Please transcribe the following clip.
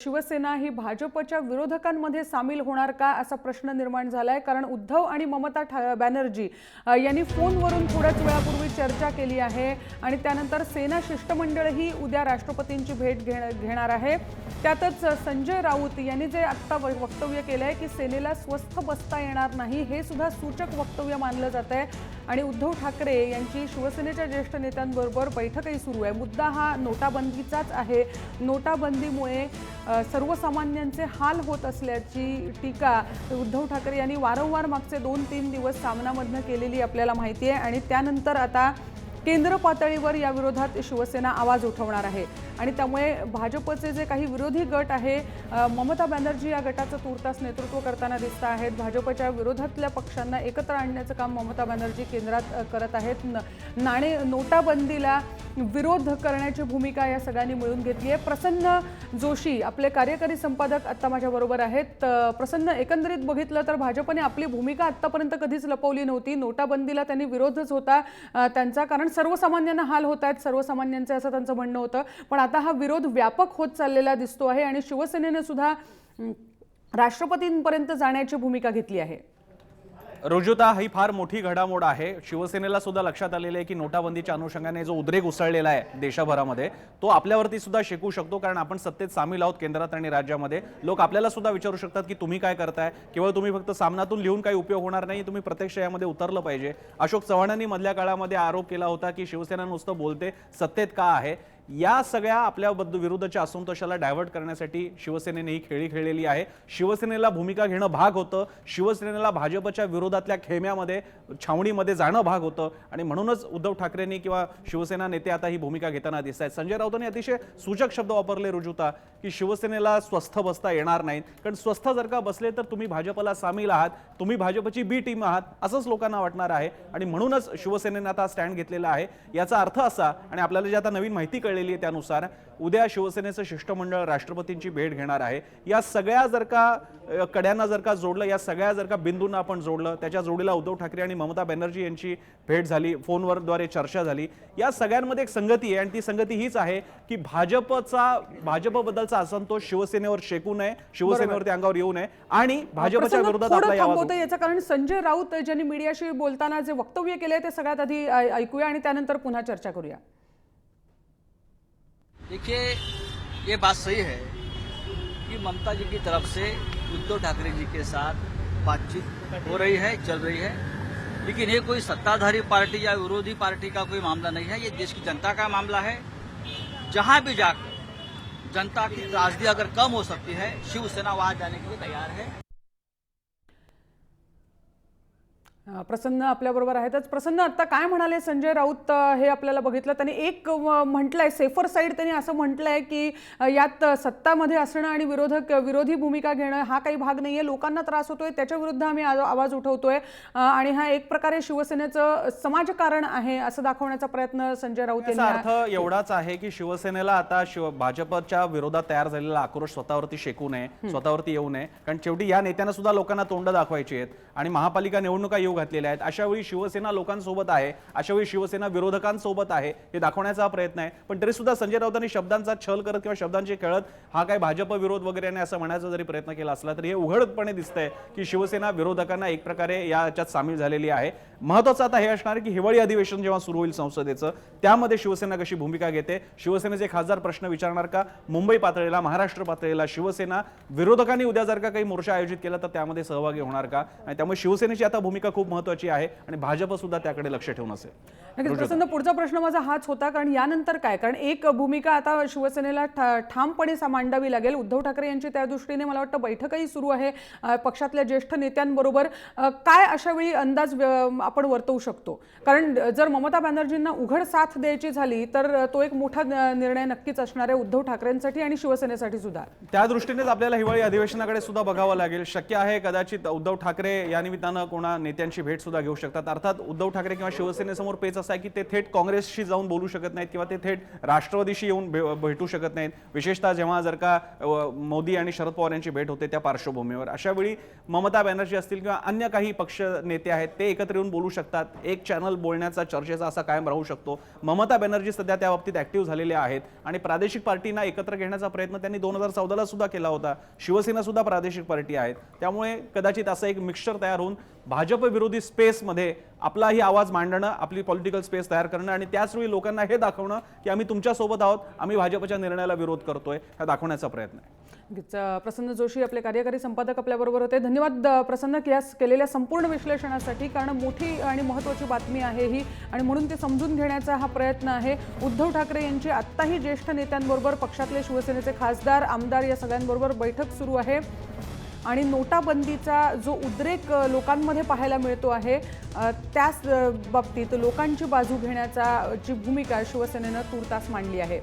शिवसेना ही भाजपच्या विरोधकांमध्ये सामील होणार का असा प्रश्न निर्माण झालाय। कारण उद्धव आणि ममता बॅनर्जी यांनी फोनवरून थोड्याच वेळापूर्वी चर्चा केली आहे आणि त्यानंतर सेना शिष्टमंडळही उद्या राष्ट्रपतींची भेट घेणार आहे। त्यातच संजय राऊत यांनी जे आता वक्तव्य केलंय की सेनेला स्वस्थ बसता येणार नाही हे सुद्धा सूचक वक्तव्य मानलं जात आहे आणि उद्धव ठाकरे यांची शिवसेनेच्या ज्येष्ठ नेत्यांबरोबर बैठकही सुरू आहे। मुद्दा हा नोटाबंदीचाच आहे। नोटाबंदीमुळे सर्वसामान्यांचे हाल होत असल्याची टीका उद्धव ठाकरे यांनी वारंवार मागचे 2-3 दिवस सामनामधनं केलेली आपल्याला माहिती आहे आणि त्यानंतर आता केंद्र पातळीवर या विरोधात शिवसेना आवाज उठवणार आहे आणि त्यामुळे भाजपचे जे काही विरोधी गट आहे ममता बॅनर्जी या गटाचं तुर्तास नेतृत्व करताना दिसत आहेत। भाजपच्या विरोधातल्या पक्षांना एकत्र आणण्याचं काम ममता बॅनर्जी केंद्रात करत आहेत। नोटाबंदीला विरोध करण्याची भूमिका या सगळ्यांनी मिळून घेतली आहे। प्रसन्न जोशी आपले कार्यकारी संपादक आता माझ्याबरोबर आहेत। प्रसन्न, एकंदरीत बघितलं तर भाजपने आपली भूमिका आतापर्यंत कधीच लपवली नव्हती। नोटाबंदीला त्यांनी विरोधच होता त्यांचा, कारण सर्वसामान्यांना हाल होत आहेत, सर्वसामान्यांचे असं त्यांचं म्हणणं होतं। पण आता हा विरोध व्यापक होत चाललेला दिसतो आहे आणि शिवसेनेने सुद्धा राष्ट्रपतींपर्यंत जाण्याची भूमिका घेतली आहे। रुजुता, ही फार मोठी घडामोड आहे। शिवसेनेला सुद्धा लक्षात आलेले आहे की नोटाबंदीच्या अनुषंगाने जो उद्रेक उसळलेला आहे देशभरामध्ये तो आपल्यावरती सुद्धा शेकू शकतो, कारण आपण सत्तेत सामील आहोत केंद्रात आणि राज्यामध्ये। लोक आपल्याला सुद्धा विचारू शकतात की तुम्ही काय करताय, केवळ तुम्ही फक्त सामनातून लिहून काही उपयोग होणार नाही, तुम्ही प्रत्यक्ष यामध्ये उतरलं पाहिजे। अशोक चव्हाणांनी मधल्या काळामध्ये आरोप केला होता की शिवसेना नुसतं बोलते, सत्तेत का आहे। या सगळ्या आपल्या विरुद्धच्या असंतोषाला डायव्हर्ट करण्यासाठी शिवसेनेने ही खेळी खेळलेली आहे। शिवसेनेला भूमिका घेणं भाग होतं, शिवसेनेला भाजपच्या विरोधातल्या खेम्यामध्ये छावणीमध्ये जाणं भाग होतं आणि म्हणूनच उद्धव ठाकरेंनी किंवा शिवसेना नेते आता ही भूमिका घेताना दिसत आहेत। संजय राऊतांनी अतिशय सूचक शब्द वापरले रुजुता की शिवसेनेला स्वस्थ बसता येणार नाही, कारण स्वस्थ जर का बसले तर तुम्ही भाजपला सामील आहात, तुम्ही भाजपची बी टीम आहात असंच लोकांना वाटणार आहे आणि म्हणूनच शिवसेनेने आता स्टँड घेतलेला आहे। याचा अर्थ असा, आणि आपल्याला जे आता नवीन माहिती कळलेली आहे त्यानुसार उद्या शिवसेनेचं शिष्टमंडळ राष्ट्रपतींची भेट घेणार आहे। या सगळ्या जर का कड्यांना जर का जोडलं, या सगळ्या जर का बिंदूंना आपण जोडलं, त्याच्या जोडीला उद्धव ठाकरे आणि ममता बॅनर्जी यांची भेट झाली, फोनवरद्वारे चर्चा झाली, या सगळ्यांमध्ये एक संगती आहे आणि ती संगती हीच आहे की भाजपबद्दलचा असंतोष शिवसेनेवर शेकू नये, शिवसेनेवरती अंगावर येऊ नये आणि भाजपच्या विरोधात आपला आवाज याचं कारण संजय राऊत ज्यांनी मीडियाशी बोलताना जे वक्तव्य केले ते सगळ्यात आधी ऐकूया आणि त्यानंतर पुन्हा चर्चा करूया। देखिए, ये बात सही है कि ममता जी की तरफ से उद्धव ठाकरे जी के साथ बातचीत हो रही है, चल रही है, लेकिन ये कोई सत्ताधारी पार्टी या विरोधी पार्टी का कोई मामला नहीं है। ये देश की जनता का मामला है। जहां भी जाकर जनता की त्रासदी अगर कम हो सकती है, शिवसेना वहां जाने के लिए तैयार है। प्रसन्न आपल्याबरोबर आहेतच। प्रसन्न, आता काय म्हणाले संजय राऊत हे आपल्याला बघितलं, त्यांनी एक म्हटलंय सेफर साईड, त्यांनी असं म्हटलंय की यात सत्तामध्ये असणं आणि विरोधी भूमिका घेणं हा काही भाग नाहीये, लोकांना त्रास होतोय त्याच्या विरुद्ध आम्ही आवाज उठवतोय आणि हा एक प्रकारे शिवसेनेचं समाजकारण आहे असं दाखवण्याचा प्रयत्न संजय राऊत यांनी। अर्थ एवढाच आहे की शिवसेनेला आता भाजपच्या विरोधात तयार झालेला आक्रोश स्वतःवरती शेकू नये, स्वतःवरती येऊ नये, कारण शेवटी या नेत्यांना सुद्धा लोकांना तोंड दाखवायची आहेत आणि महापालिका निवडणुका येऊ घातलेल्या आहेत। अशा वेळी शिवसेना लोकांसोबत आहे, अशा वेळी शिवसेना विरोधकांसोबत आहे हे दाखवण्याचा हा प्रयत्न आहे। पण तरी सुद्धा संजय राऊतांनी शब्दांचा छल करत किंवा शब्दांची खेळत हा काय भाजप विरोध वगैरे नाही असं म्हणायचा जरी प्रयत्न केला असला तरी हे उघडपणे दिसतंय की शिवसेना विरोधकांना एक प्रकारे याच्यात सामील झालेली आहे। महत्त्वाचं आता हे असणार की हिवाळी अधिवेशन जेव्हा सुरू होईल संसदेचं, त्यामध्ये शिवसेना कशी भूमिका घेते, शिवसेनेचे खासदार प्रश्न विचारणार का, मुंबई पातळीला महाराष्ट्र पातळीला शिवसेना विरोधकांनी उद्या जर का काही मोर्चा आयोजित केला तर त्यामध्ये सहभागी होणार का, आणि त्यामुळे शिवसेनेची आता भूमिका खूप महत्त्वाची आहे आणि भाजप सुद्धा त्याकडे लक्ष ठेवून असेल। प्रसन्न, पुढचा प्रश्न माझा हाच होता, कारण यानंतर काय, कारण एक भूमिका आता शिवसेनेला ठामपणे मांडावी लागेल। उद्धव ठाकरे यांची त्या दृष्टीने मला वाटतं बैठकही सुरू आहे पक्षातल्या ज्येष्ठ नेत्यांबरोबर। काय अशा वेळी अंदाज आपण वर्तवू शकतो, कारण जर ममता बॅनर्जींना उघड साथ द्यायची झाली तर तो एक मोठा निर्णय नक्कीच असणार आहे उद्धव ठाकरेंसाठी आणि शिवसेनेसाठी सुद्धा। त्या दृष्टीनेच आपल्याला हिवाळी अधिवेशनाकडे सुद्धा बघावं लागेल। शक्य आहे कदाचित उद्धव ठाकरे या निमित्तानं कोणा नेत्यांची भेट सुद्धा घेऊ शकतात। अर्थात उद्धव ठाकरे किंवा शिवसेनेसमोर पेच असा आहे की ते थेट काँग्रेसशी जाऊन बोलू शकत नाहीत किंवा ते थेट राष्ट्रवादीशी येऊन भेटू शकत नाहीत, विशेषतः जेव्हा जर का मोदी आणि शरद पवार यांची भेट होते त्या पार्श्वभूमीवर। अशा वेळी ममता बॅनर्जी असतील किंवा अन्य काही पक्ष नेते आहेत ते एकत्र येऊन बोलू शकतात, एक चॅनल बोलण्याचा चर्चेचा असा कायम राहू शकतो. ममता बॅनर्जी सध्या त्या बाबतीत ऍक्टिव्ह झालेल्या आहेत आणि प्रादेशिक पार्टींना एकत्र घेण्याचा प्रयत्न त्यांनी 2014ला सुद्धा केला होता. शिवसेना सुद्धा प्रादेशिक पार्टी आहेत, त्यामुळे कदाचित असं एक मिक्सचर तयार होऊन भाजप विरोधी स्पेसमध्ये आपलाही आवाज मांडणं, आपली पॉलिटिकल स्पेस तयार करणं आणि त्याचवेळी लोकांना हे दाखवणं की आम्ही तुमच्या सोबत आहोत, आम्ही भाजपच्या निर्णयाला विरोध करतोय, हा दाखवण्याचा प्रयत्न आहे. प्रसन्न जोशी आपले कार्यकारी संपादक आपल्याबरोबर होते. धन्यवाद प्रसन्न की या केलेल्या संपूर्ण विश्लेषणासाठी, कारण मोठी आणि महत्त्वाची बातमी आहे ही आणि म्हणून ते समजून घेण्याचा हा प्रयत्न आहे. उद्धव ठाकरे यांची आत्ताही ज्येष्ठ नेत्यांबरोबर, पक्षातले शिवसेनेचे खासदार, आमदार या सगळ्यांबरोबर बैठक सुरू आहे आणि नोटाबंदीचा जो उद्रेक लोकांमध्ये पाहायला मिळतो आहे त्याच बाबतीत लोकांची बाजू घेण्याचा जी भूमिका शिवसेनेनं तूर्तास मांडली आहे.